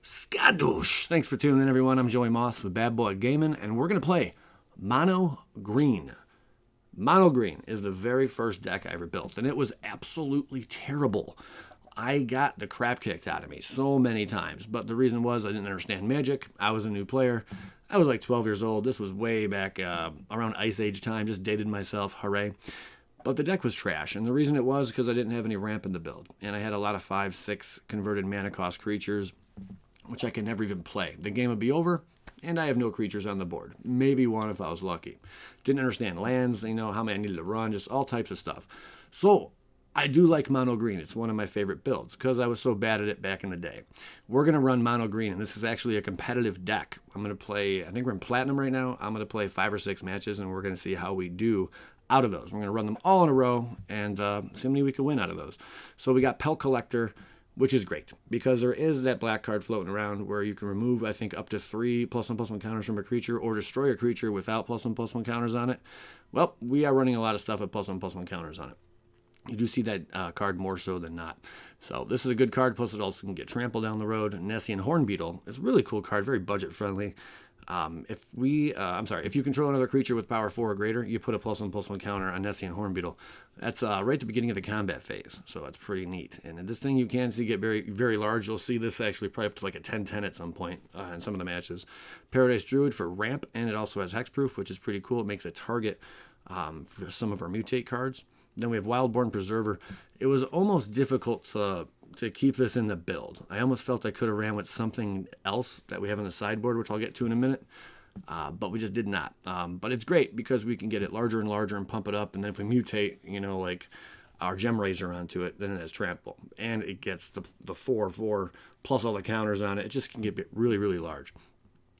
Skadoosh! Thanks for tuning in, everyone. I'm Joey Moss with Bad Boy Gaming, and we're going to play Mono Green. Mono Green is the very first deck I ever built, and it was absolutely terrible. I got the crap kicked out of me so many times, but the reason was I didn't understand Magic. I was a new player. I was like 12 years old. This was way back around Ice Age time. Just dated myself. Hooray. But the deck was trash, and the reason it was because I didn't have any ramp in the build, and I had a lot of 5/6 converted mana cost creatures, which I could never even play. The game would be over, and I have no creatures on the board. Maybe one if I was lucky. Didn't understand lands, how many I needed to run, just all types of stuff. So I do like Mono Green. It's one of my favorite builds because I was so bad at it back in the day. We're going to run Mono Green, and this is actually a competitive deck. I'm going to play, I think we're in Platinum right now. I'm going to play 5 or 6 matches, and we're going to see how we do out of those. We're going to run them all in a row and see how many we can win out of those. So we got Pelt Collector, which is great because there is that black card floating around where you can remove, I think, up to 3 +1/+1 counters from a creature or destroy a creature without +1/+1 counters on it. Well, we are running a lot of stuff with +1/+1 counters on it. You do see that card more so than not. So this is a good card, plus it also can get trampled down the road. Nessian Hornbeetle is a really cool card, very budget friendly. If you control another creature with power 4 or greater, you put a +1/+1 counter on Nessian Hornbeetle. That's right at the beginning of the combat phase, so that's pretty neat. And this thing you can see get very, very large. You'll see this actually probably up to like a 10/10 at some point in some of the matches. Paradise Druid for ramp, and it also has hexproof, which is pretty cool. It makes a target for some of our mutate cards. Then we have Wildborn Preserver. It was almost difficult to keep this in the build. I almost felt I could have ran with something else that we have on the sideboard, which I'll get to in a minute, but we just did not. But it's great because we can get it larger and larger and pump it up, and then if we mutate, like our Gemrazer onto it, then it has trample, and it gets the 4/4 plus all the counters on it. It just can get really, really large.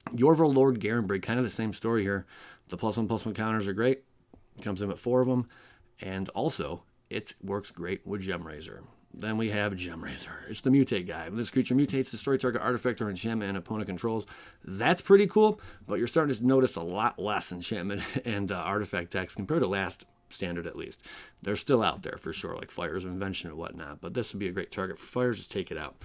Yorvo Lord Garenbrig, kind of the same story here. The +1/+1 counters are great. Comes in with 4 of them. And also, it works great with Gemrazer. Then we have Gemrazer. It's the mutate guy. When this creature mutates, destroy target artifact or enchantment and opponent controls. That's pretty cool, but you're starting to notice a lot less enchantment and artifact decks compared to last standard, at least. They're still out there for sure, like Fires of Invention and whatnot, but this would be a great target for Fires. Just take it out.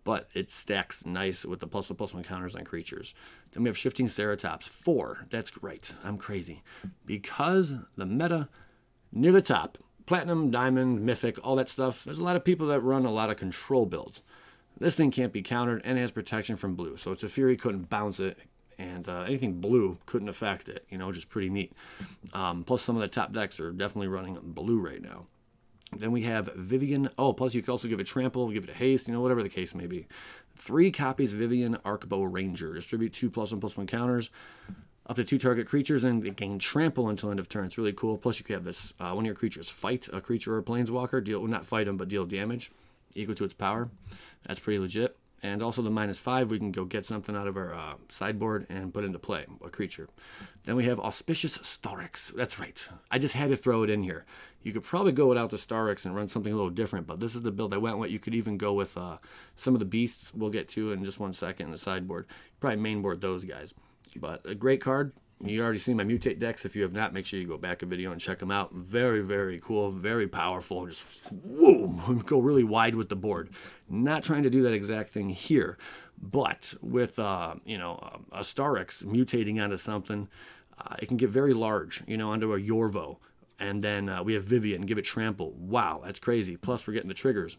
But it stacks nice with the +1/+1 counters on creatures. Then we have Shifting Ceratops 4. That's right. I'm crazy. Because the meta near the top, Platinum, Diamond, Mythic, all that stuff, there's a lot of people that run a lot of control builds. This thing can't be countered and it has protection from blue. So it's a Fury, couldn't bounce it, and anything blue couldn't affect it, which is pretty neat. Plus some of the top decks are definitely running blue right now. Then we have Vivien. Oh, plus you can also give it trample, give it a haste, whatever the case may be. 3 copies Vivien Arkbow Ranger. Distribute 2 +1/+1 counters. Up to 2 target creatures, and it can trample until end of turn. It's really cool. Plus, you can have this, one of your creatures fight a creature or a planeswalker, not fight them, but deal damage equal to its power. That's pretty legit. And also the -5, we can go get something out of our sideboard and put into play, a creature. Then we have Auspicious Starrix. That's right. I just had to throw it in here. You could probably go without the Starrix and run something a little different, but this is the build I went with. You could even go with some of the beasts we'll get to in just one second in the sideboard. Probably mainboard those guys. But a great card. You already seen my mutate decks. If you have not, make sure you go back a video and check them out. Very, very cool, very powerful. Just whoa, go really wide with the board. Not trying to do that exact thing here, but with a Starrix mutating onto something, it can get very large. Onto a Yorvo, and then we have Vivien, give it trample. Wow, that's crazy. Plus we're getting the triggers.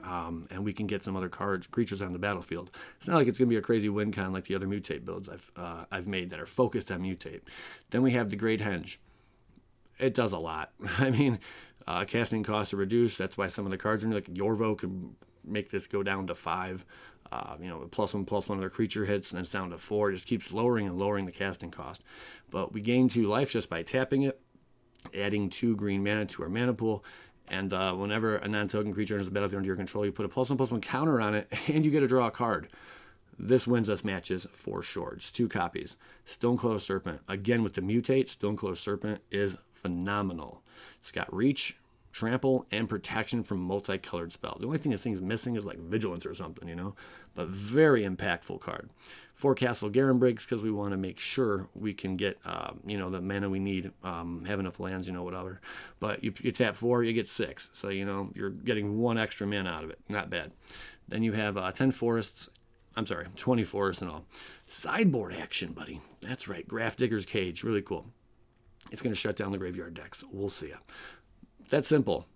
And we can get some other creatures on the battlefield. It's not like it's going to be a crazy win con like the other mutate builds I've made that are focused on mutate. Then we have the Great Henge. It does a lot. Casting costs are reduced. That's why some of the cards are like Yorvo can make this go down to 5. +1/+1 of their creature hits, and then it's down to 4. It just keeps lowering and lowering the casting cost. But we gain 2 life just by tapping it, adding 2 green mana to our mana pool. And whenever a non-token creature enters the battlefield under your control, you put a +1/+1 counter on it, and you get to draw a card. This wins us matches for sure. It's 2 copies. Stonecoil Serpent. Again, with the mutate, Stonecoil Serpent is phenomenal. It's got reach, trample, and protection from multicolored spells. The only thing this thing's missing is like vigilance or something, But very impactful card. 4 Castle Garenbrigs because we want to make sure we can get, the mana we need, have enough lands, whatever. But you tap 4, you get 6. So, you're getting 1 extra mana out of it. Not bad. Then you have 10 forests, I'm sorry, 24 arsenal. Sideboard action, buddy. That's right. Grafdigger's Cage. Really cool. It's going to shut down the graveyard decks. We'll see ya. That's simple.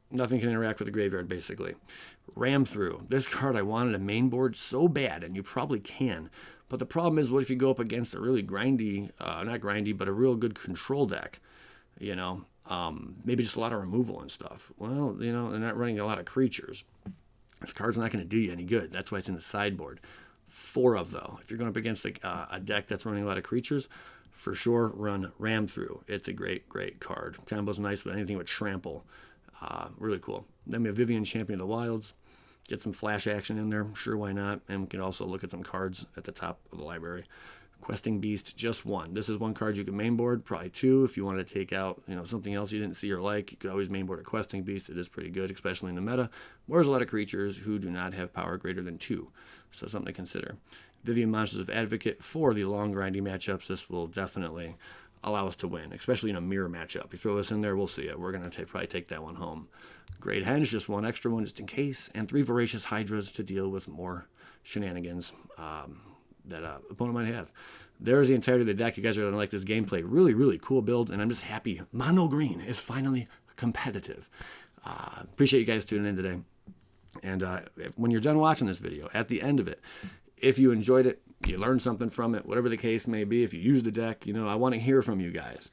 Nothing can interact with the graveyard, basically. Ram Through. This card I wanted a main board so bad, and you probably can. But the problem is, what if you go up against a really grindy, not grindy, but a real good control deck? You know, maybe just a lot of removal and stuff. Well, you know, they're not running a lot of creatures. This card's not going to do you any good. That's why it's in the sideboard. 4 of, though. If you're going up against a deck that's running a lot of creatures, for sure run Ram Through. It's a great, great card. Combo's nice with anything with Trample. Really cool. Then we have Vivien, Champion of the Wilds. Get some flash action in there. Sure, why not? And we can also look at some cards at the top of the library. Questing Beast, just 1. This is 1 card you can mainboard, probably 2 if you want to take out, you know, something else you didn't see or like. You could always mainboard a Questing Beast. It is pretty good, especially in the meta, where there's a lot of creatures who do not have power greater than 2. So something to consider. Vivien, Monsters of Advocate. For the long grindy matchups, this will definitely allow us to win, especially in a mirror matchup. You throw this in there, we'll see it. We're going to probably take that one home. Great Henge, just 1 extra one just in case, and 3 Voracious Hydras to deal with more shenanigans that opponent might have. There's the entirety of the deck. You guys are going to like this gameplay. Really, really cool build, and I'm just happy Mono Green is finally competitive. Appreciate you guys tuning in today. And when you're done watching this video, at the end of it, if you enjoyed it, you learned something from it, whatever the case may be, if you use the deck, you know, I want to hear from you guys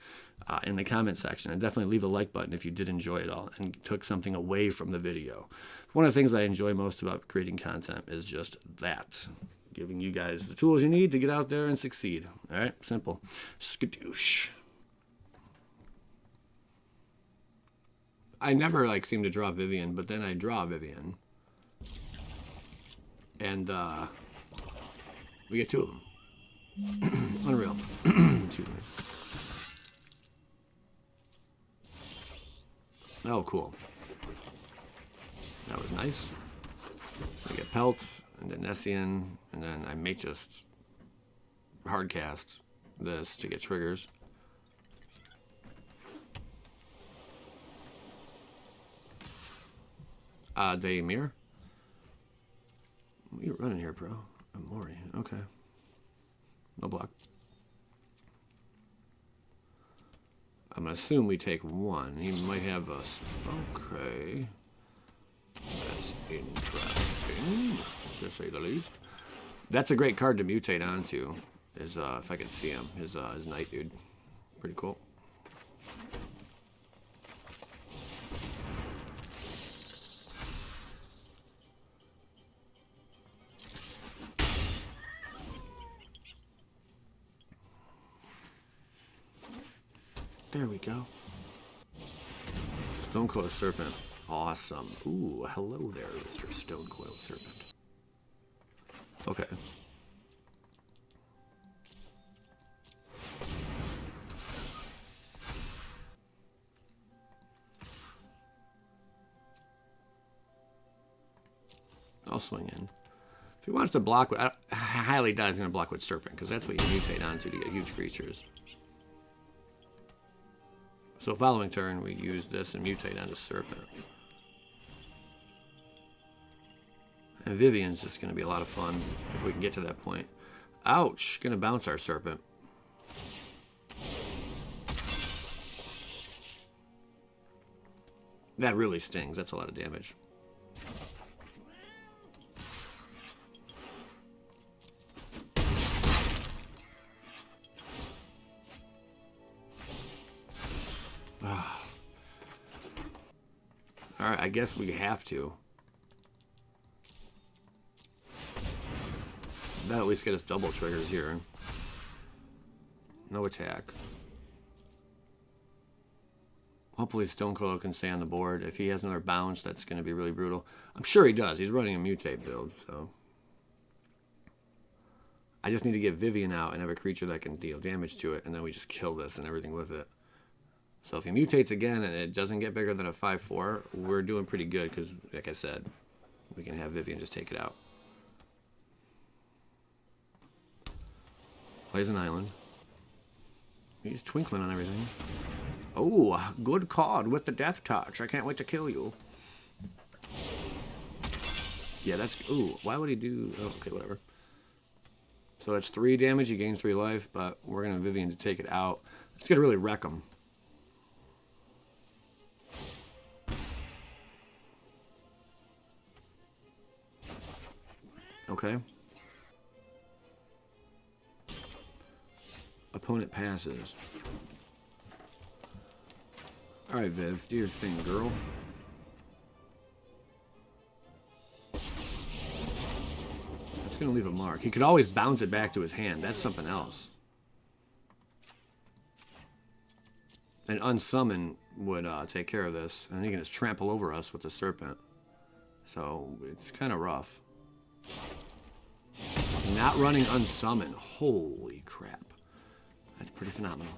in the comment section. And definitely leave a like button if you did enjoy it all and took something away from the video. One of the things I enjoy most about creating content is just that. Giving you guys the tools you need to get out there and succeed. All right, simple. Skadoosh. I never seem to draw Vivien, but then I draw Vivien. And we get 2 of them. Unreal. Excuse me. Oh, cool. That was nice. We get Pelt, and then Nessian, and then I may just hardcast this to get triggers. Daymir. What are you running here, bro? Amori. Okay. No block. I'm going to assume we take 1. He might have us. Okay. That's interesting, to say the least. That's a great card to mutate onto, is if I could see him. His Knight Dude. Pretty cool. There we go. Stonecoil Serpent. Awesome. Ooh, hello there, Mr. Stonecoil Serpent. Okay. I'll swing in. If he wants to block, I highly doubt he's going to block with Serpent, because that's what you mutate onto to get huge creatures. So following turn, we use this and mutate onto Serpent. And Vivien's just going to be a lot of fun if we can get to that point. Ouch! Going to bounce our Serpent. That really stings. That's a lot of damage. Alright, I guess we have to. That'll at least get us double triggers here. No attack. Hopefully Stonecoil can stay on the board. If he has another bounce, that's going to be really brutal. I'm sure he does. He's running a mutate build, so... I just need to get Vivien out and have a creature that can deal damage to it, and then we just kill this and everything with it. So if he mutates again and it doesn't get bigger than a 5/4, we're doing pretty good because, like I said, we can have Vivien just take it out. Plays an island. He's twinkling on everything. Oh, good card with the death touch. I can't wait to kill you. Yeah, that's... Ooh, why would he do... Oh, okay, whatever. So that's 3 damage. He gains 3 life, but we're going to Vivien to take it out. It's going to really wreck him. Okay. Opponent passes. All right, Viv, do your thing, girl. That's going to leave a mark. He could always bounce it back to his hand. That's something else. An unsummon would take care of this. And he can just trample over us with the Serpent. So it's kind of rough. Not running unsummon. Holy crap. That's pretty phenomenal.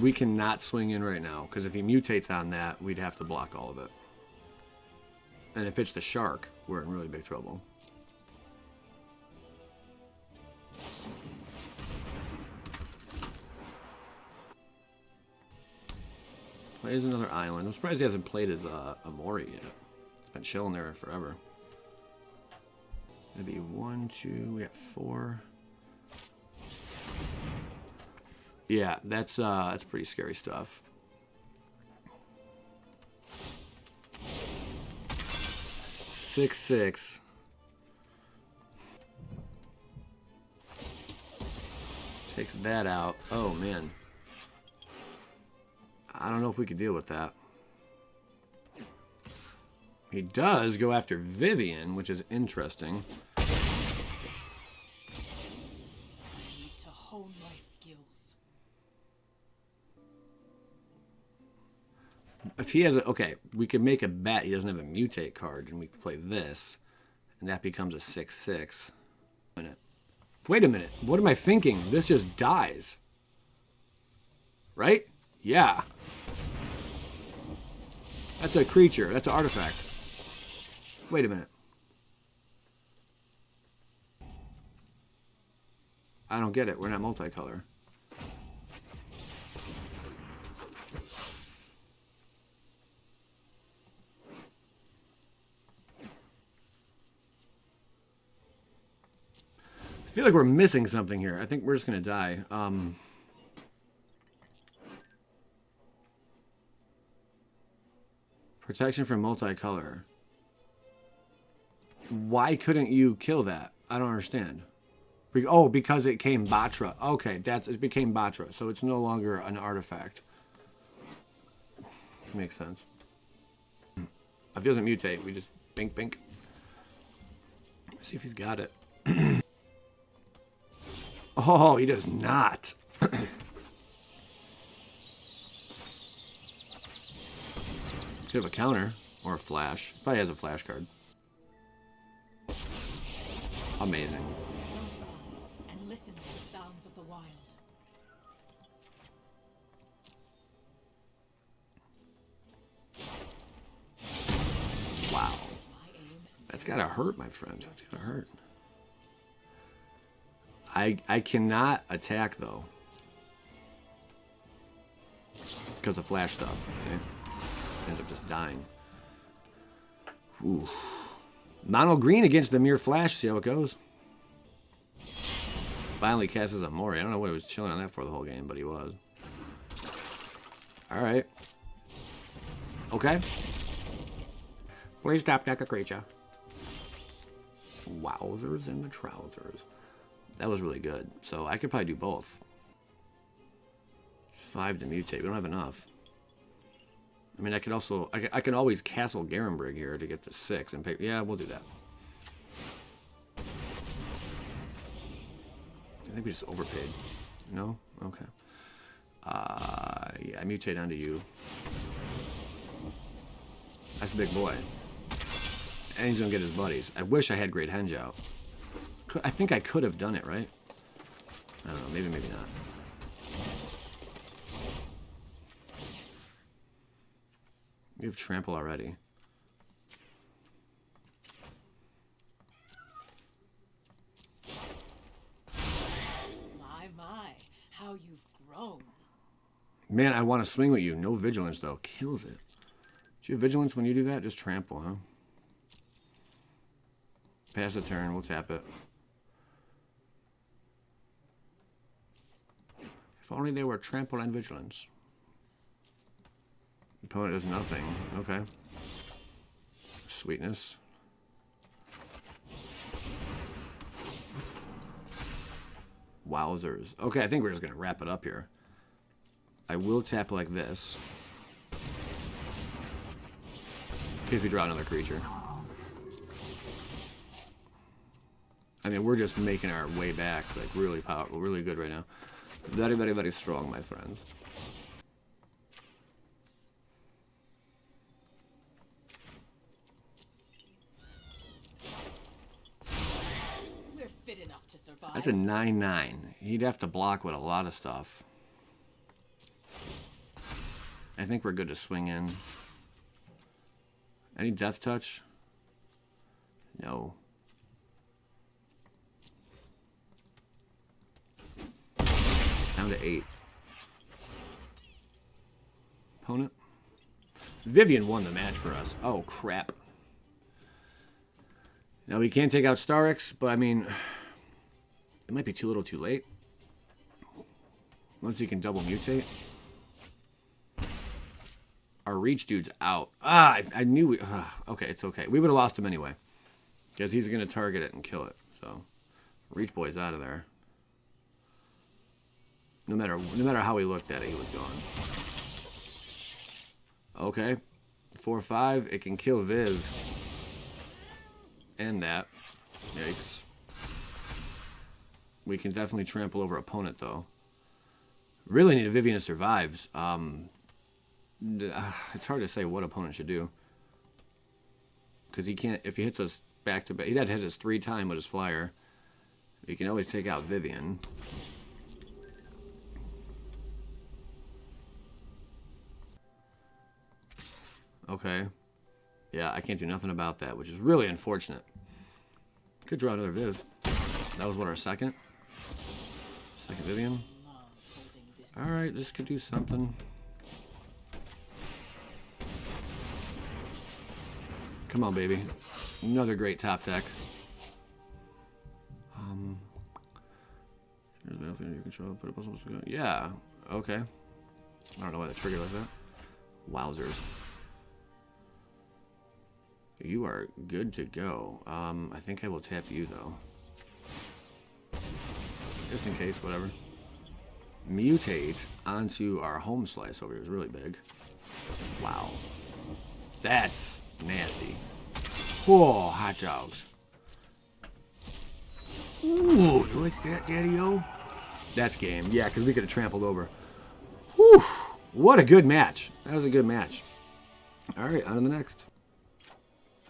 We cannot swing in right now, because if he mutates on that, we'd have to block all of it. And if it's the shark, we're in really big trouble. Plays another island. I'm surprised he hasn't played his Amori yet. It's been chilling there forever. That'd be 1, 2, we got 4. Yeah, that's pretty scary stuff. Six, 6. Takes that out. Oh man. I don't know if we could deal with that. He does go after Vivien, which is interesting. I need to hone my skills. If he has a... Okay, we could make a bet he doesn't have a mutate card, and we could play this, and that becomes a 6/6. Wait a minute. What am I thinking? This just dies. Right? Yeah. That's a creature. That's an artifact. Wait a minute. I don't get it. We're not multicolor. I feel like we're missing something here. I think we're just going to die. Protection from multicolor. Why couldn't you kill that? I don't understand. Oh, because it came Batra. Okay, it became Batra, so it's no longer an artifact. Makes sense. If he doesn't mutate, we just bink bink. Let's see if he's got it. Oh, he does not. Could have a counter or a flash. Probably has a flash card. Amazing. Close your eyes and listen to the sounds of the wild. Wow. That's gotta hurt, my friend. That's gotta hurt. I cannot attack though. Because of flash stuff. Okay? Ends up just dying. Ooh. Mono green against the mere flash. See how it goes. Finally casts his Amori. I don't know what he was chilling on that for the whole game, but he was. Alright. Okay. Please tap deck a creature. Wowzers in the trousers. That was really good. So I could probably do both. 5 to mutate. We don't have enough. I mean, I could also... I could always Castle Garenbrig here to get to 6 and pay... Yeah, we'll do that. I think we just overpaid. No? Okay. Yeah, I mutate onto you. That's a big boy. And he's gonna get his buddies. I wish I had Great Henge out. I think I could have done it, right? I don't know. Maybe, maybe not. We have trample already. My, how you've grown. Man, I want to swing with you. No vigilance, though. Kills it. Do you have vigilance when you do that? Just trample, huh? Pass the turn, we'll tap it. If only they were trample and vigilance. Opponent does nothing. Okay. Sweetness. Wowzers. Okay, I think we're just going to wrap it up here. I will tap like this. In case we draw another creature. I mean, we're just making our way back, like, really powerful, really good right now. Very, very, very strong, my friends. We're fit enough to survive. That's a 9/9. He'd have to block with a lot of stuff. I think we're good to swing in. Any death touch? No. Down to 8. Opponent? Vivien won the match for us. Oh, crap. Now, we can't take out Starrix, but I mean, it might be too little too late. Once he can double mutate. Our reach dude's out. Ah, I knew we... okay, it's okay. We would have lost him anyway. Because he's going to target it and kill it. So, reach boy's out of there. No matter how he looked at it, he was gone. Okay. 4/5. It can kill Viv. And that. Yikes. We can definitely trample over opponent, though. Really need a Vivien to survive. It's hard to say what opponent should do. Because he can't... If he hits us back to back... He'd have to hit us 3 times with his flyer. He can always take out Vivien. Okay. Yeah, I can't do nothing about that, which is really unfortunate. Could draw another Viv. That was what, our second? Second Vivien? Alright, this could do something. Come on, baby. Another great top deck. Here's the battlefield you control. Put a puzzle to go. Yeah, okay. I don't know why that triggered like that. Wowzers. You are good to go. I think I will tap you, though. Just in case, whatever. Mutate onto our home slice over here is really big. Wow. That's nasty. Whoa, hot dogs. Ooh, you like that, Daddy-O? That's game. Yeah, because we could have trampled over. Whew. What a good match. That was a good match. All right, on to the next.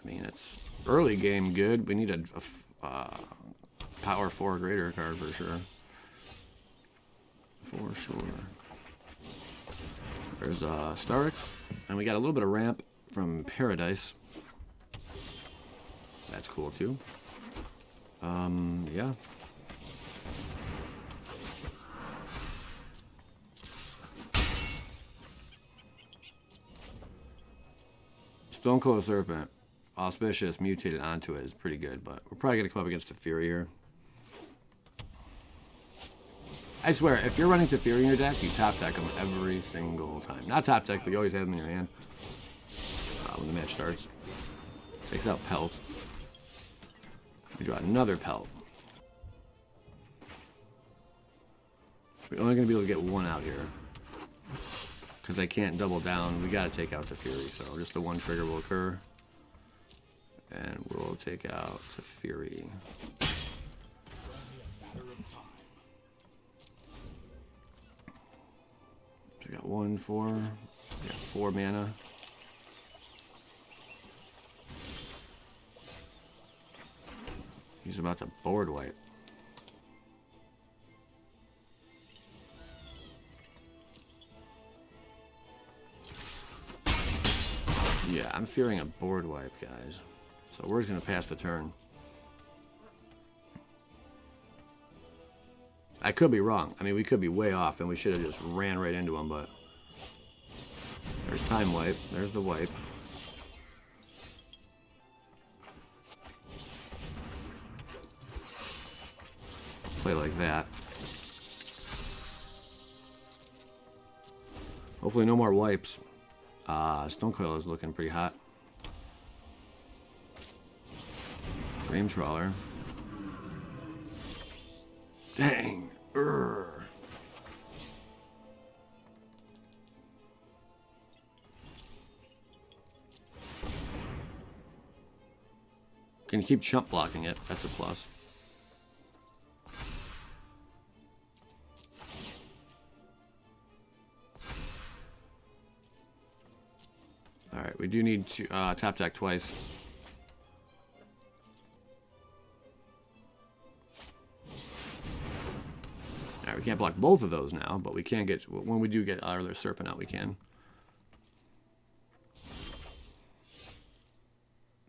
I mean, it's early game good. We need a power 4 greater card for sure. For sure. There's Starrix. And we got a little bit of ramp from Paradise. That's cool too. Yeah. Stonecoil Serpent. Auspicious mutated onto it is pretty good, but we're probably going to come up against a Fury here. I swear, if you're running Teferi in your deck, you top deck them every single time. Not top deck, but you always have them in your hand when the match starts. Takes out Pelt. We draw another Pelt. We're only going to be able to get one out here. Because I can't double down. We got to take out Teferi, so just the one trigger will occur. And we'll take out Teferi. We got 1, 4. We got 4 mana. He's about to board wipe. Yeah, I'm fearing a board wipe, guys. So we're just going to pass the turn. I could be wrong. I mean, we could be way off, and we should have just ran right into him, but... There's time wipe. There's the wipe. play like that. Hopefully no more wipes. Stonecoil is looking pretty hot. Dream Trawler. Dang. Urgh. Can you keep chump blocking it? That's a plus. Alright, we do need to tap deck twice. Alright, we can't block both of those now, but we can get, when we do get our other Serpent out, we can.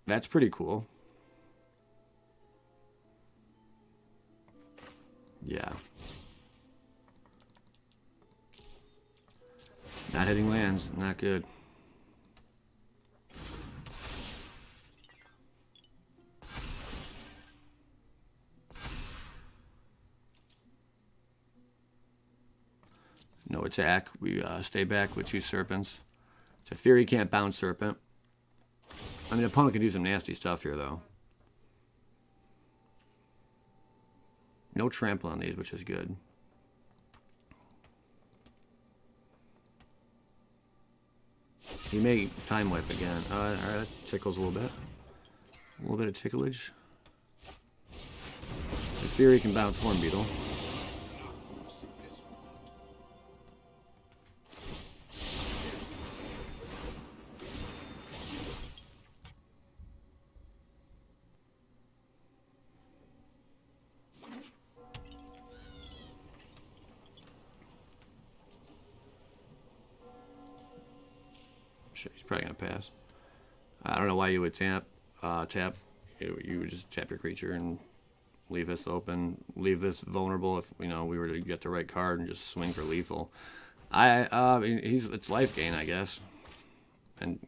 That's pretty cool. Yeah. Not hitting lands, not good. No attack. We stay back with 2 Serpents. Teferi can't bounce Serpent. I mean, the opponent can do some nasty stuff here, though. No trample on these, which is good. He may time wipe again. Alright, that tickles a little bit. A little bit of ticklage. Teferi can bounce Hornbeetle. He's probably gonna pass. I don't know why you would tap. You would just tap your creature and leave this open, leave this vulnerable. If we were to get the right card and just swing for lethal. It's life gain, I guess. And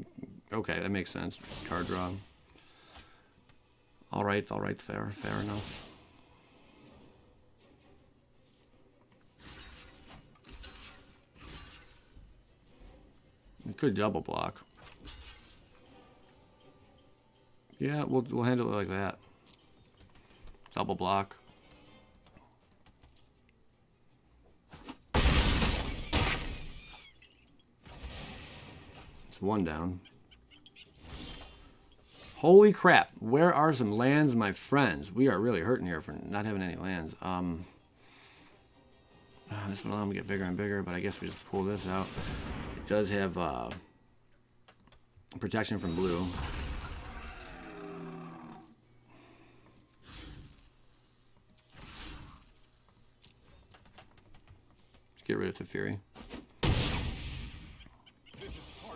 okay, that makes sense. Card draw. All right, fair enough. We could double block. Yeah, we'll handle it like that. Double block. It's 1 down. Holy crap! Where are some lands, my friends? We are really hurting here for not having any lands. This will allow me to get bigger and bigger, but I guess we just pull this out. It does have protection from blue. Let's get rid of Teferi.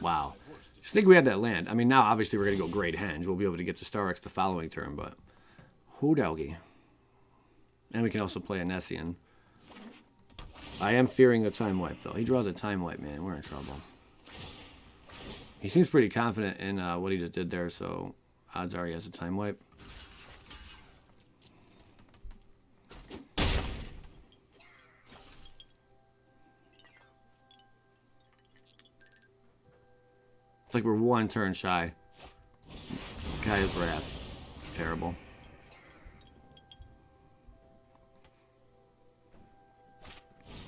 Wow. Just think we had that land. I mean, now obviously we're going to go Great Henge. We'll be able to get to Starrix the following turn, but who doggy. And we can also play a Nessian. I am fearing a time wipe, though. He draws a time wipe, man. We're in trouble. He seems pretty confident in what he just did there, so odds are he has a time wipe. It's like we're 1 turn shy. Guy's Wrath. Terrible.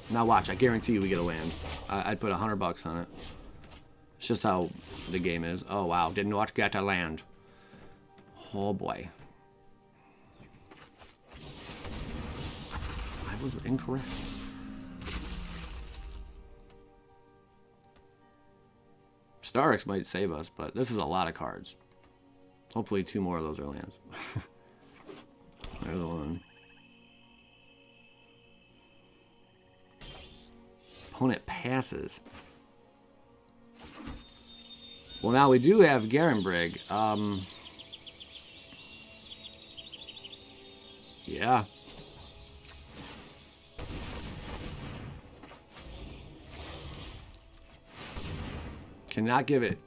Now watch, I guarantee you we get a land. I'd put $100 on it. It's just how the game is. Oh wow, did not get a land. Oh boy. I was incorrect. Starrix might save us, but this is a lot of cards. Hopefully 2 more of those are lands. There's one. Opponent passes. Well, now we do have Garenbrig. Yeah. Cannot give it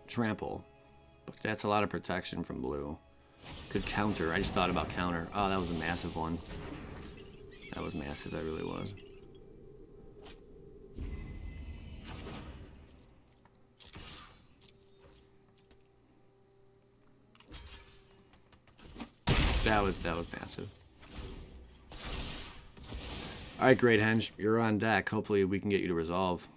trample, but that's a lot of protection from blue. Could counter. I just thought about counter. Oh, that was a massive one. That was massive, that really was. That was massive. Alright, Great Henge, you're on deck. Hopefully we can get you to resolve.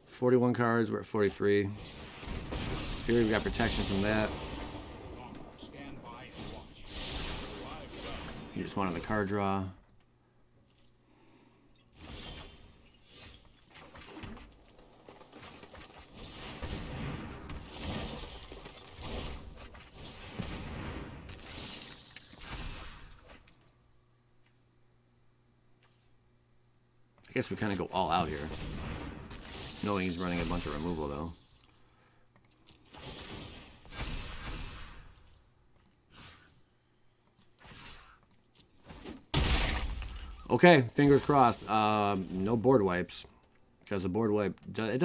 $41 cards, we're at 43. Fury, we got protection from that. You just wanted the card draw. I guess we kind of go all out here. Knowing he's running a bunch of removal, though. Okay, fingers crossed. No board wipes. Because the board wipe, it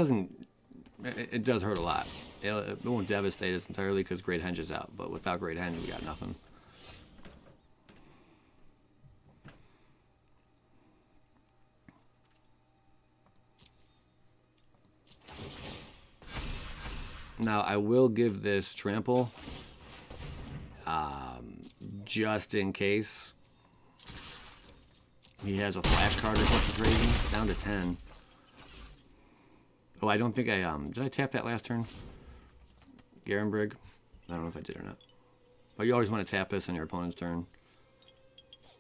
does hurt a lot. It won't devastate us entirely because Great Henge is out. But without Great Henge, we got nothing. Now, I will give this trample, just in case he has a flash card or something crazy. Down to 10. Oh, I don't think I, did I tap that last turn? Garenbrig? I don't know if I did or not. But you always want to tap this on your opponent's turn.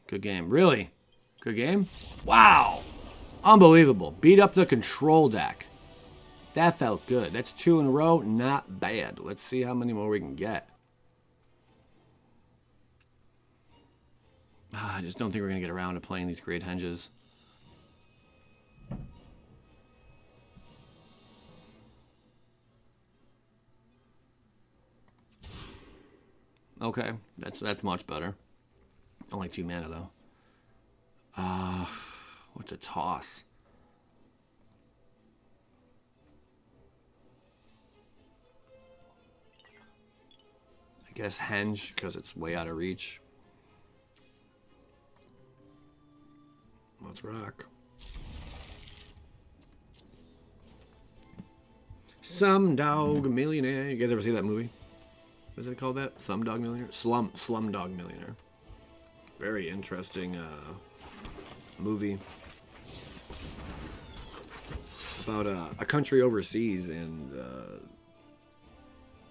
Good game. Really? Good game? Wow! Unbelievable. Beat up the control deck. That felt good. That's 2 in a row. Not bad. Let's see how many more we can get. I just don't think we're going to get around to playing these Great Henges. Okay. That's much better. Only 2 mana, though. What's a toss? I guess Henge, because it's way out of reach. Let's rock. Some Dog Millionaire. You guys ever see that movie? What is it called that? Some Dog Millionaire? Slum Dog Millionaire. Very interesting movie. About a country overseas, and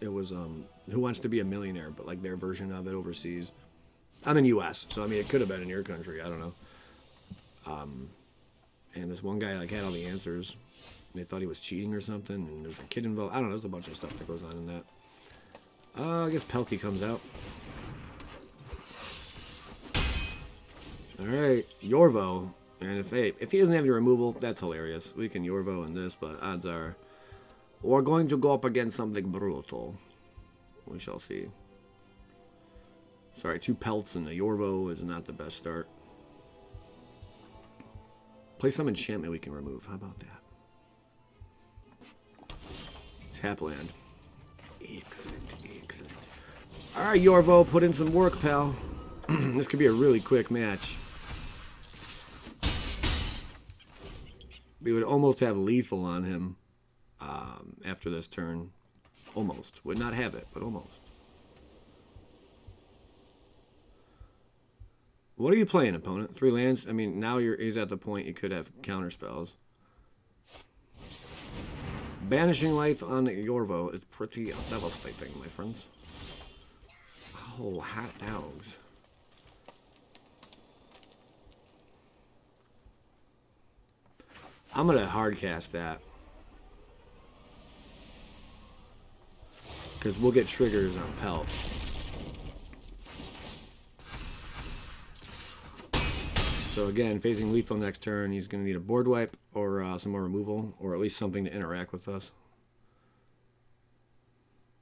it was Who Wants to Be a Millionaire, but like their version of it overseas. I'm in U.S., so I mean it could have been in your country. I don't know. And this one guy like had all the answers. They thought he was cheating or something, and there's a kid involved. I don't know. There's a bunch of stuff that goes on in that. I guess Pelty comes out. All right, Yorvo. And if he doesn't have your removal, that's hilarious. We can Yorvo in this, but odds are we're going to go up against something brutal. We shall see. Sorry, 2 pelts and a Yorvo is not the best start. Play some enchantment we can remove. How about that? Tap land. Excellent, excellent. Alright, Yorvo, put in some work, pal. This could be a really quick match. We would almost have lethal on him after this turn. Almost. Would not have it, but almost. What are you playing, opponent? 3 lands? I mean, now he's at the point you could have counter spells. Banishing Light on Yorvo is pretty devastating, my friends. Oh, hot dogs. I'm going to hardcast that. Because we'll get triggers on Pelt. So again, facing lethal next turn, he's going to need a board wipe or some more removal, or at least something to interact with us.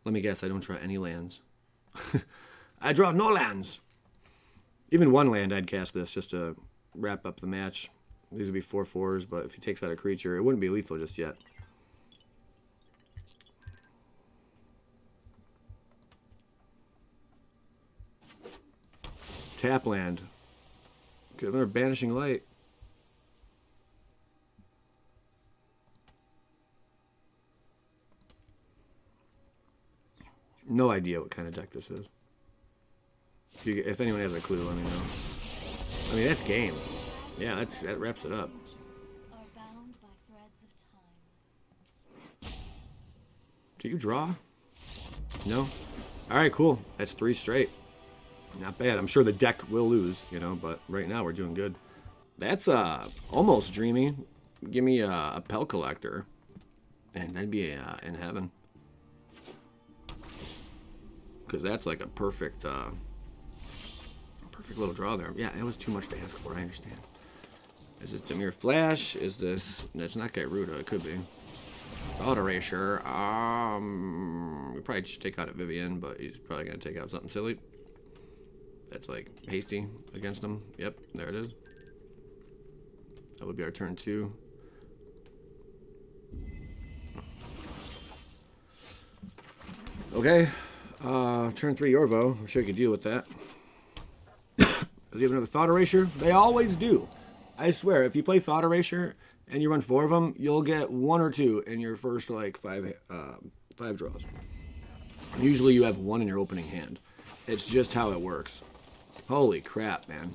Let me guess, I don't draw any lands. I draw no lands! Even 1 land, I'd cast this just to wrap up the match. These would be 4/4s, but if he takes out a creature, it wouldn't be lethal just yet. tap land. Could have another Banishing Light. No idea what kind of deck this is. If anyone has a clue, let me know. I mean, that's game. Yeah, that wraps it up. Do you draw? No? Alright, cool. That's 3 straight. Not bad. I'm sure the deck will lose, you know, but right now we're doing good. That's almost dreamy. Give me a Pelt Collector. And I'd be in heaven. Because that's like a perfect little draw there. Yeah, it was too much to ask for, I understand. Is this Dimir Flash? Is this... It's not Gyruda, it could be. Thought Erasure. We probably should take out a Vivien, but he's probably going to take out something silly. That's like hasty against him. Yep, there it is. That would be our turn 2. Okay. Turn 3 Yorvo. I'm sure you could deal with that. Does he have another Thought Erasure? They always do. I swear, if you play Thought Erasure and you run 4 of them, you'll get 1 or 2 in your first like 5 draws. Usually you have 1 in your opening hand. It's just how it works. Holy crap, man.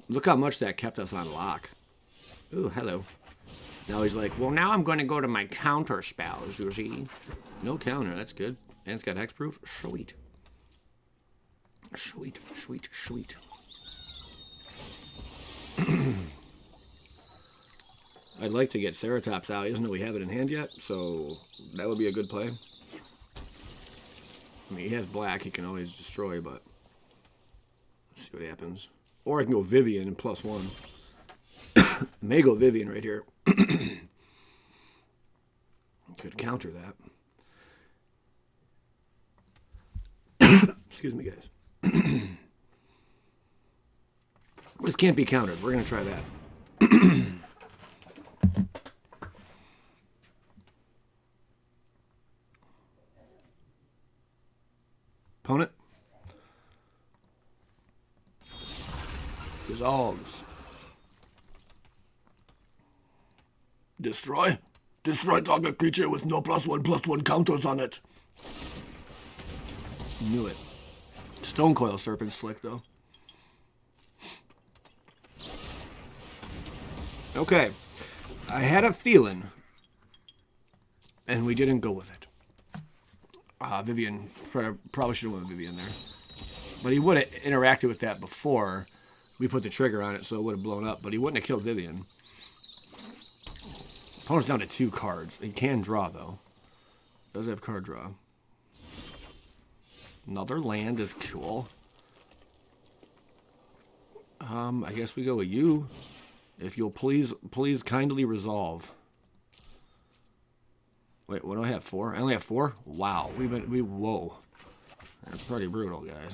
Look how much that kept us on lock. Ooh, hello. Now he's like, well, now I'm going to go to my counter spells, you see. No counter, that's good. And it's got hexproof. Sweet. Sweet, sweet, sweet. I'd like to get Ceratops out. He doesn't know we have it in hand yet, so that would be a good play. I mean, he has black. He can always destroy, but let's see what happens. Or I can go Vivien and +1. May go Vivien right here. Could counter that. Excuse me, guys. This can't be countered. We're going to try that. Opponent. Dissolves. Destroy. Destroy target creature with no +1/+1 counters on it. Knew it. Stonecoil Serpent slick, though. Okay. I had a feeling, and we didn't go with it. Vivien, probably should have went with Vivien there. But he would have interacted with that before we put the trigger on it, so it would have blown up. But he wouldn't have killed Vivien. Opponent's down to 2 cards. He can draw, though. Does have card draw. Another land is cool. I guess we go with you. If you'll please kindly resolve. Wait, what do I have? 4? I only have 4? Wow. Whoa. That's pretty brutal, guys.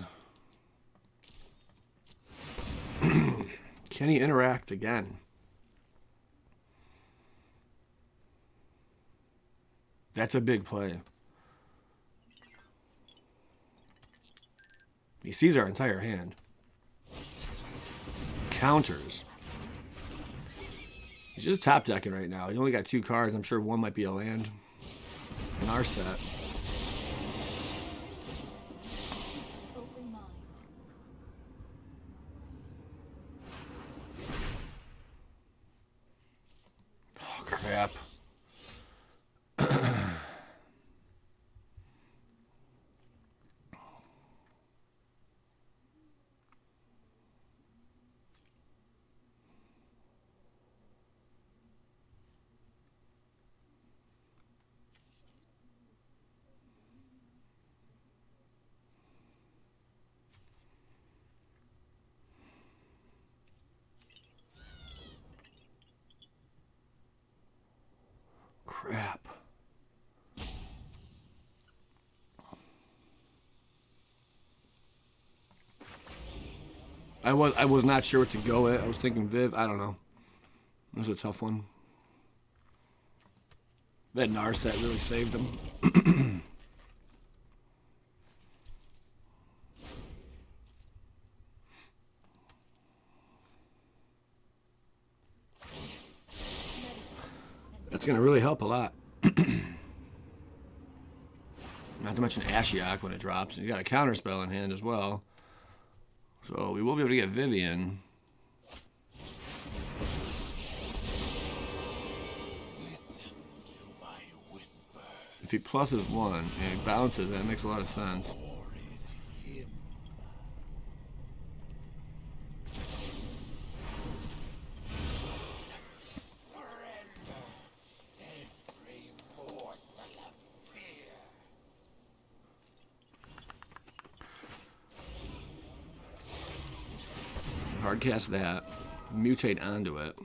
Can he interact again? That's a big play. He sees our entire hand. Counters. He's just top decking right now. He only got 2 cards. I'm sure 1 might be a land in our set. Oh, crap. Crap. I was not sure what to go with. I was thinking Viv. I don't know. It was a tough one. That Narset really saved him. That's going to really help a lot. Not to mention Ashiok when it drops. You got a counter spell in hand as well. So we will be able to get Vivien. If he pluses 1 and he bounces, that makes a lot of sense. Hardcast that, mutate onto it.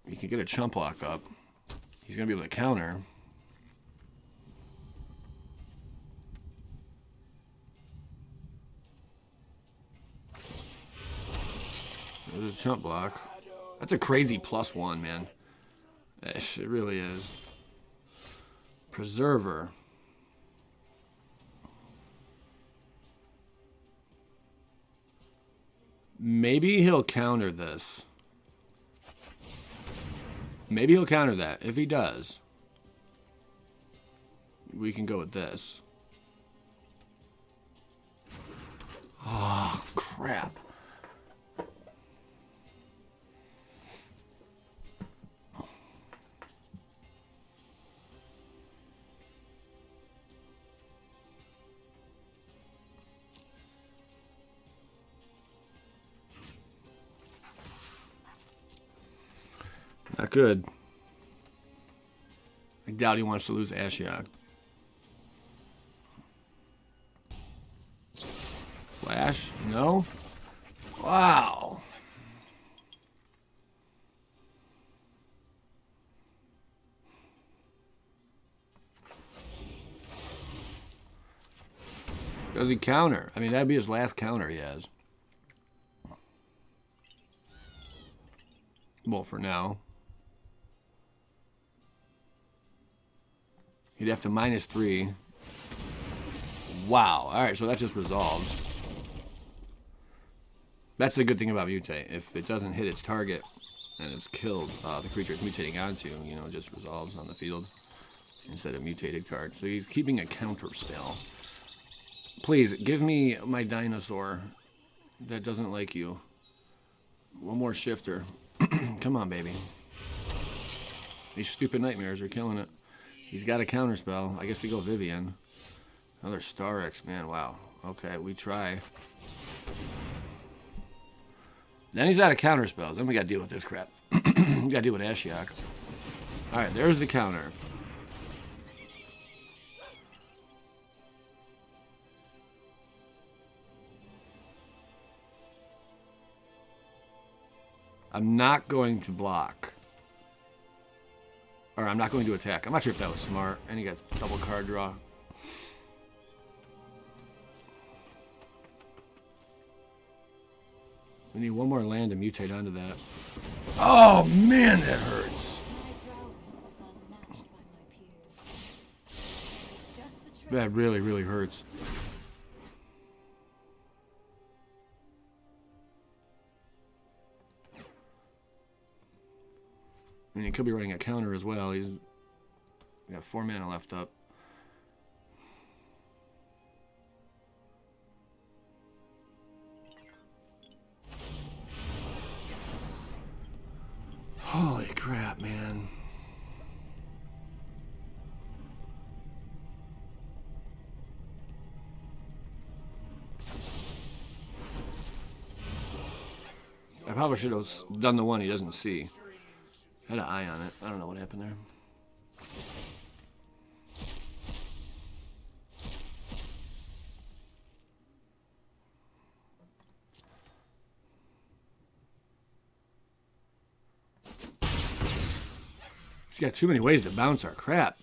You can get a chump block up. He's going to be able to counter. There's a chump block. That's a crazy +1, man. It really is. Preserver. Maybe he'll counter this. Maybe he'll counter that. If he does, we can go with this. Oh, crap. Not good. I doubt he wants to lose Ashiok. Flash? No? Wow. Does he counter? I mean, that'd be his last counter he has. Well, for now. He'd have to -3. Wow. Alright, so that just resolves. That's the good thing about mutate. If it doesn't hit its target and it's killed, the creature it's mutating onto, you know, it just resolves on the field instead of mutated card. So he's keeping a counter spell. Please, give me my dinosaur that doesn't like you. One more shifter. Come on, baby. These stupid nightmares are killing it. He's got a counter spell. I guess we go Vivien. Another Starrix, man. Wow. Okay, we try. Then he's out of counter spells. Then we gotta deal with this crap. We gotta deal with Ashiok. Alright, there's the counter. I'm not going to block. Or I'm not going to attack. I'm not sure if that was smart. And he got double card draw. We need one more land to mutate onto that. Oh man, that hurts. That really, really hurts. I mean, he could be running a counter as well. He's got 4 mana left up. Holy crap, man. I probably should have done the one he doesn't see. Had an eye on it. I don't know what happened there. He's got too many ways to bounce our crap.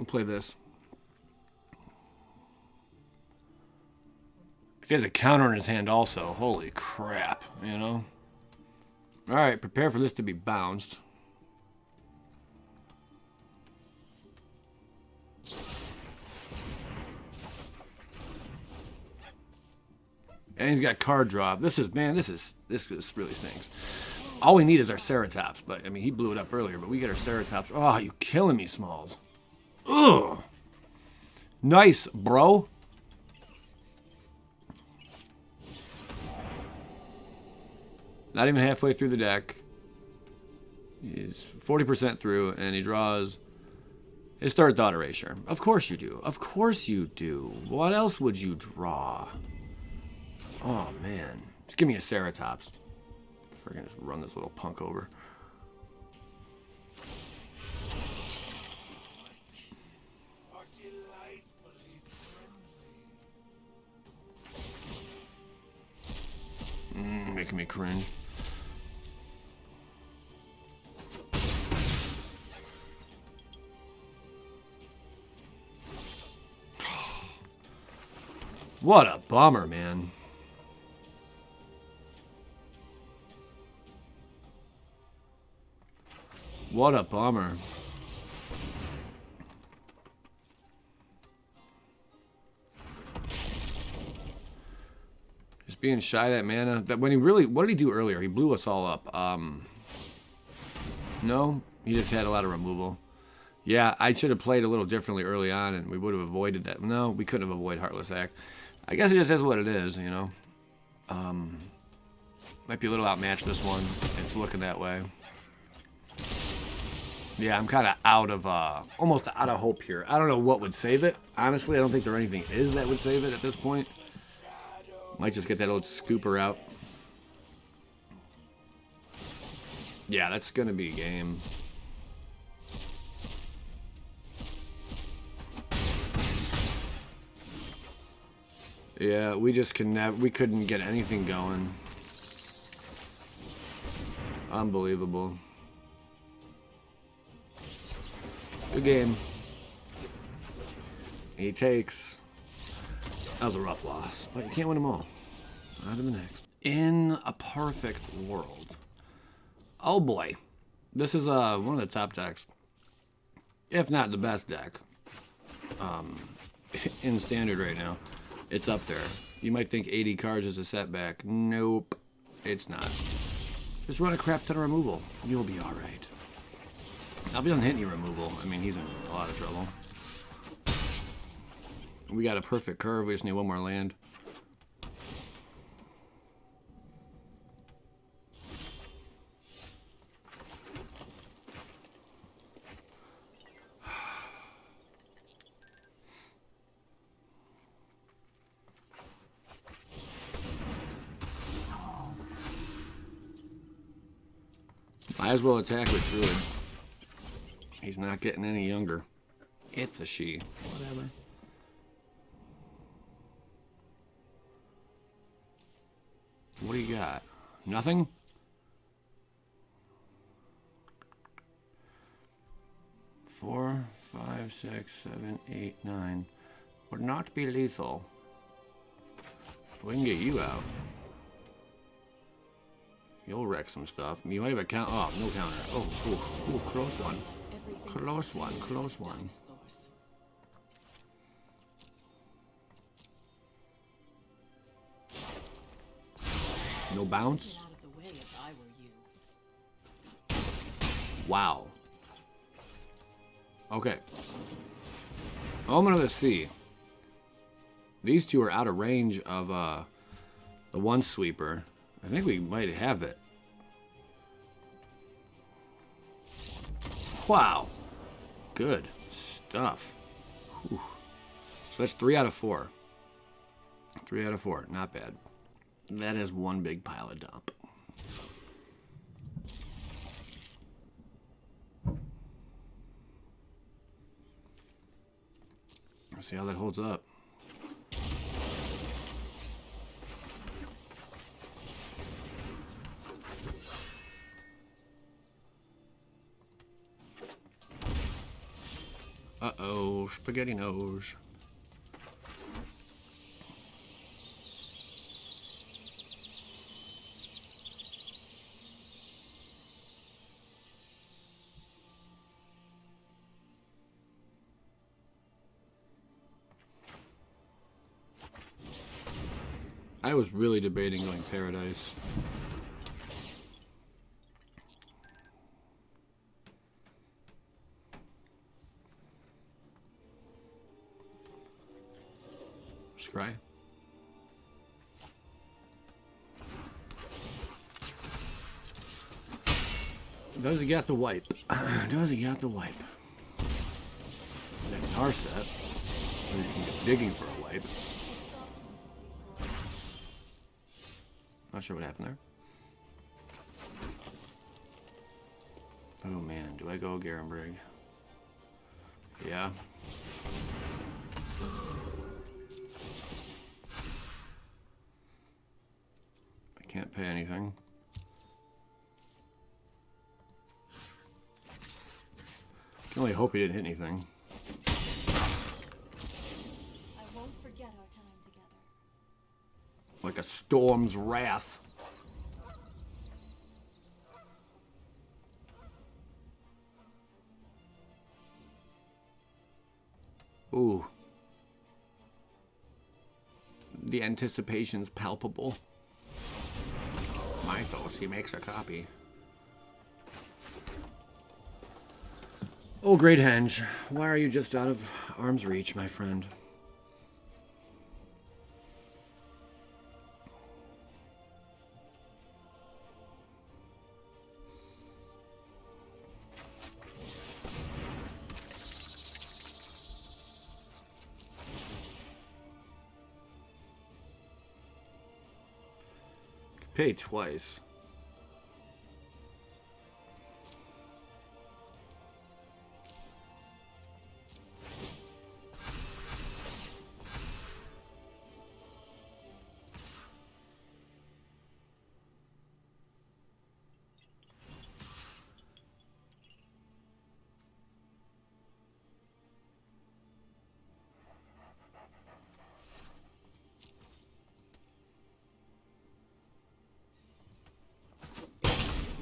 We'll play this. If he has a counter in his hand also, holy crap, you know? Alright, prepare for this to be bounced. And he's got card drop. This really stinks. All we need is our Ceratops, but I mean he blew it up earlier, but we get our Ceratops. Oh, you killing me, Smalls. Ugh. Nice, bro. Not even halfway through the deck. He's 40% through, and he draws his third Thought Erasure. Of course you do. Of course you do. What else would you draw? Oh, man. Just give me a Ceratops. Freaking just run this little punk over. Making me cringe. What a bummer, man. What a bummer. Just being shy of that mana. That when he really, what did he do earlier? He blew us all up. No, he just had a lot of removal. Yeah, I should have played a little differently early on, and we would have avoided that. No, we couldn't have avoided Heartless Act. I guess it just is what it is, you know. Might be a little outmatched this one. It's looking that way. Yeah, I'm kind of out of, almost out of hope here. I don't know what would save it. Honestly, I don't think there anything is that would save it at this point. Might just get that old scooper out. Yeah, that's going to be a game. Yeah, we just we couldn't get anything going. Unbelievable. Good game. He takes. That was a rough loss, but you can't win them all. On to the next. In a perfect world. Oh boy. This is one of the top decks. If not the best deck. In standard right now. It's up there. You might think 80 cards is a setback. Nope. It's not. Just run a crap ton of removal. You'll be alright. Now if he doesn't hit any removal, I mean he's in a lot of trouble. We got a perfect curve. We just need one more land. Might as well attack with Druid. He's not getting any younger. It's a she. Whatever. What do you got? Nothing? Four, 5, 6, 7, 8, 9. Would not be lethal. We can get you out. You'll wreck some stuff. You might have a count. Oh, no counter. Oh, ooh, close one. Close one, close one. No bounce? Wow. Okay. Omen of the Sea. These two are out of range of the one sweeper. I think we might have it. Wow. Good stuff. Whew. So that's 3 out of 4. 3 out of 4. Not bad. That is one big pile of dump. Let's see how that holds up. Uh-oh. spaghetti nose. I was really debating going Paradise. Scry. Does he got the wipe? Does he got the wipe? That our set. You can get digging for a wipe. Not sure what happened there. Oh man, do I go Garenbrig? Yeah. I can't pay anything. I can only hope he didn't hit anything. I won't forget our time together. Like a storm's wrath. Ooh. The anticipation's palpable. Mythos, he makes a copy. Oh, Great Henge, why are you just out of arm's reach, my friend? Pay twice.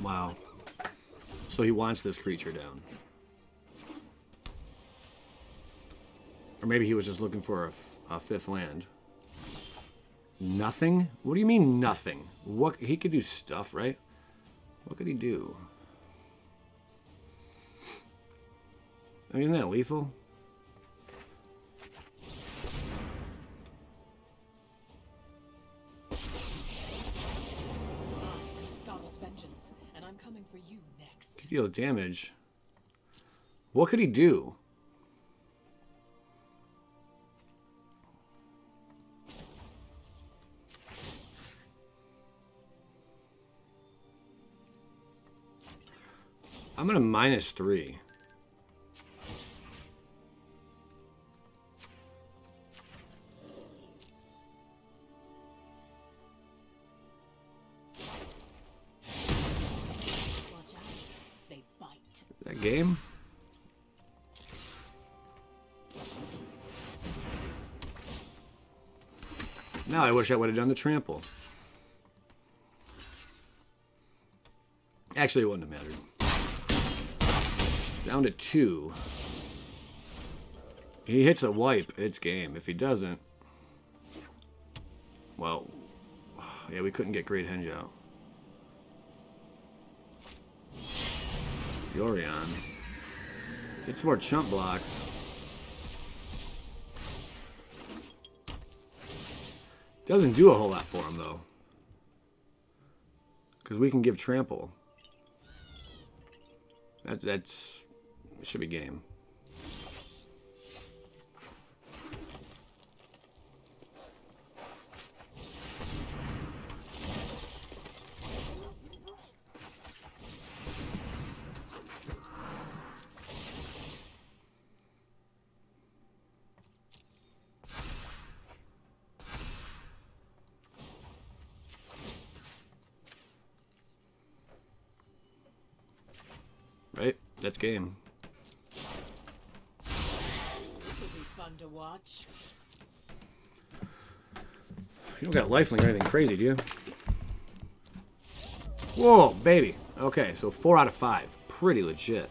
Wow. So he wants this creature down. Or maybe he was just looking for a fifth land. Nothing? What do you mean nothing? What he could do stuff, right? What could he do? I mean, isn't that lethal? Deal damage. What could he do? I'm gonna -3. Game. Now I wish I would have done the trample. Actually, it wouldn't have mattered. Down to 2. He hits a wipe, it's game. If he doesn't, well, yeah, we couldn't get Great Henge out. Yorion. Get some more chump blocks. Doesn't do a whole lot for him, though. Because we can give trample. That's should be game. Right? That's game. under watch. You don't got lifelink or anything crazy, do you? Whoa, baby. Okay, so 4 out of 5. Pretty legit.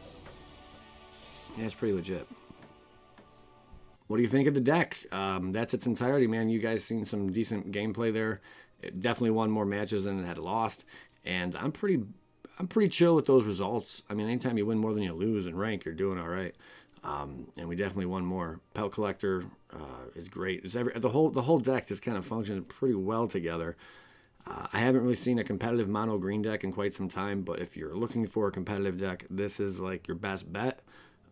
Yeah, it's pretty legit. What do you think of the deck? That's its entirety, man. You guys seen some decent gameplay there. It definitely won more matches than it had lost, and I'm pretty chill with those results. I mean, anytime you win more than you lose in rank, you're doing all right. And we definitely won more. Pelt Collector is great. The whole deck just kind of functions pretty well together. I haven't really seen a competitive mono green deck in quite some time, but if you're looking for a competitive deck, this is like your best bet.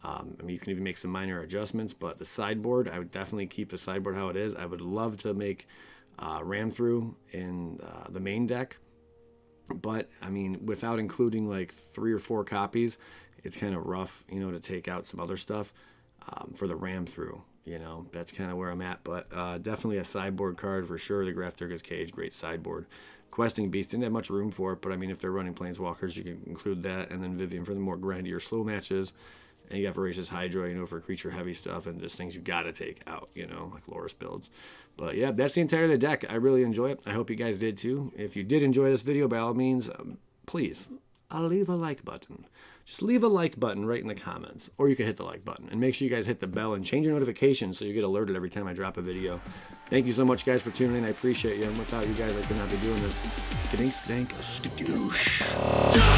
I mean, you can even make some minor adjustments, but the sideboard, I would definitely keep the sideboard how it is. I would love to make ram through in the main deck, but I mean, without including like 3 or 4 copies, it's kind of rough, you know, to take out some other stuff for the ram through. You know, that's kind of where I'm at, but definitely a sideboard card for sure. The Grafdigger's Cage, great sideboard. Questing Beast didn't have much room for it, but I mean, if they're running Planeswalkers, you can include that, and then Vivien for the more grindier slow matches. And you got Voracious Hydra, you know, for creature heavy stuff and just things you got to take out, you know, like Loris builds. But yeah, that's the entirety of the deck. I really enjoy it. I hope you guys did too. If you did enjoy this video, by all means, please, I'll leave a like button. Just leave a like button right in the comments, or you can hit the like button. And make sure you guys hit the bell and change your notifications so you get alerted every time I drop a video. Thank you so much, guys, for tuning in. I appreciate you. And without you guys, I could not be doing this. Skadink, skadink, skadoosh.